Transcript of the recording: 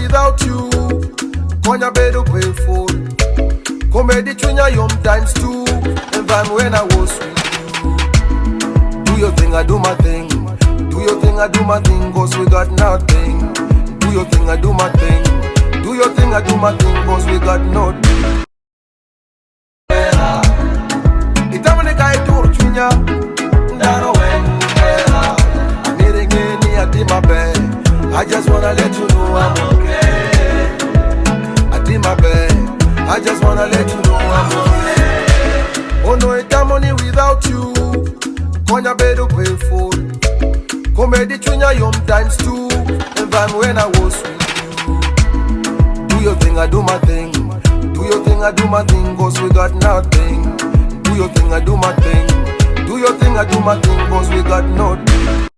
without you. Konya bedu pay full. Comedy chunya yom times two. And van when I was with you. Do your thing, I do my thing. Do your thing, I do my thing, cause we got nothing. Do your thing, I do my thing. Do your thing, I do my thing, cause we got nothing. Itamaneka ituru chunya. Ndaro wengera. Anirengeni ati my bed. I just wanna let you know I'm okay. I did my bed. I just wanna let you know I'm okay. Oh no, it's money without you. Konya bedu pay full. Comedy chunya yom times two. And van when I was with you. Do your thing, I do my thing. Do your thing, I do my thing, cause we got nothing. Do your thing, I do my thing. Do your thing, I do my thing, cause we got nothing.